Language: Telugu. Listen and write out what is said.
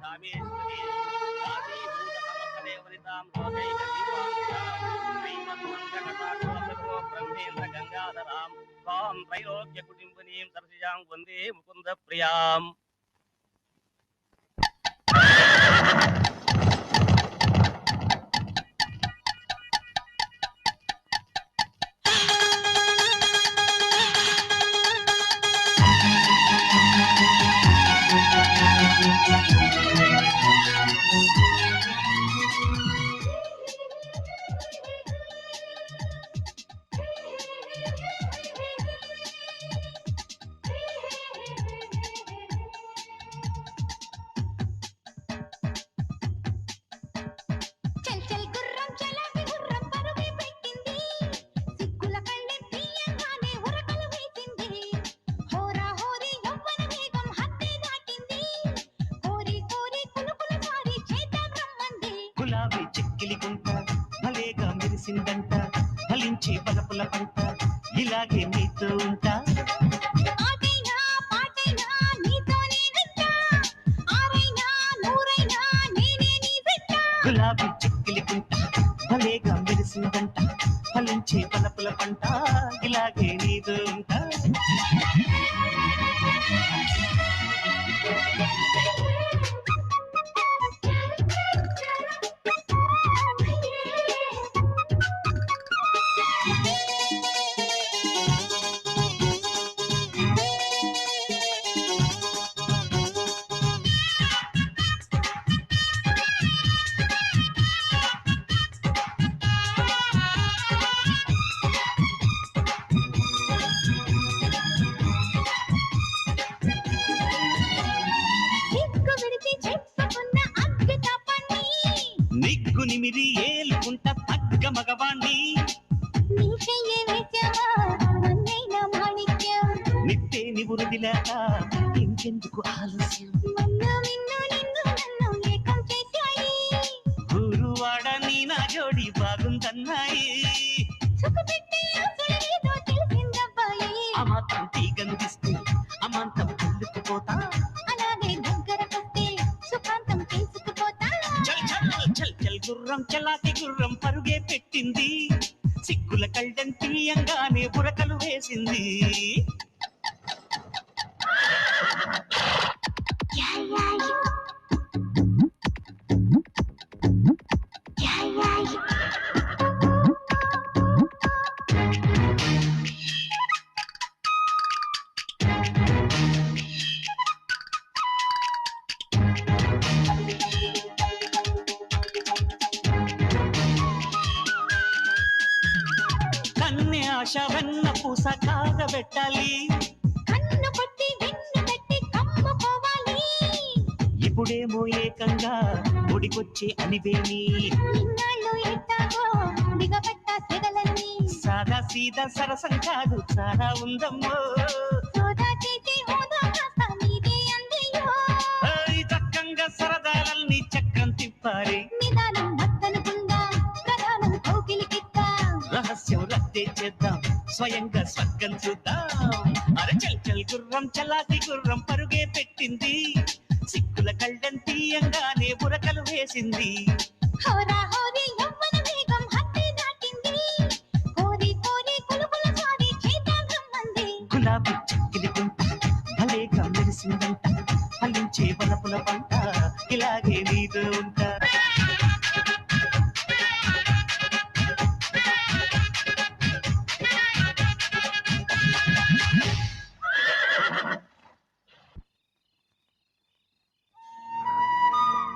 కామేశ్వరి కాశీభూత సమస్తదేవనితాం లోకైక దీపాంశాం శ్రీమద్మంగళతాటోసర్వో బ్రహ్మేంద్ర గంగాధరాం త్వాం త్రైలోక్య కుటుంబినీం సరసిజాం వందే ముకుంద ప్రియాం. గులాబీ చిక్కిలి గుంట భలేగా మెరిసిందంట ఫలించే బలపుల పంట ఇలాగే నీతో ఉంటా. గులాబీ చిక్కిలి గుంట భలేగా మెరిసిందంట ఫలించే బలపుల పంట ఇలాగే నీతో ఉంటా. నిగ్గు నిమిరి ఏలుకుంట తగ్గ మగవాణ్ణి నిట్టే నివురుదిలేక ఇంకెందుకు ఆలస్యం. ఊరువాడ నీ నా జోడి బాగుందన్నాయి. అమాత్రం తీగందిస్తే అమాంతం పెళ్ళుకుపోతా. చల్ చల్ గుర్రం చలాకి గుర్రం పరుగే పెట్టింది. సిగ్గుల కళ్ళం తీయంగానే బురకలు వేసింది. కన్నె ఆశ వెన్న పూస కాగబెట్టాలి. ఇప్పుడేమో ఏకంగా ఒడికొచ్చే అనివేని. సాదా సీదా సరసం కాదు చాలా ఉందమ్మో. చక్కంగా సరదాలన్నీ చక్రం తిప్పాలి. రహస్యం రద్దే చేద్దాం స్వయంగా స్వర్గం చూద్దాం. అరే చల్ చల్ గుర్రం చలాకి గుర్రం పరుగే పెట్టింది. సిక్కుల కళ్ళం తీయంగానే బురకలు వేసింది. గులాబీ చిక్కిలి గుంట భలేగా మెరిసిందంట ఫలించే బలపుల పంట ఇలాగే నీతో ఉంటా.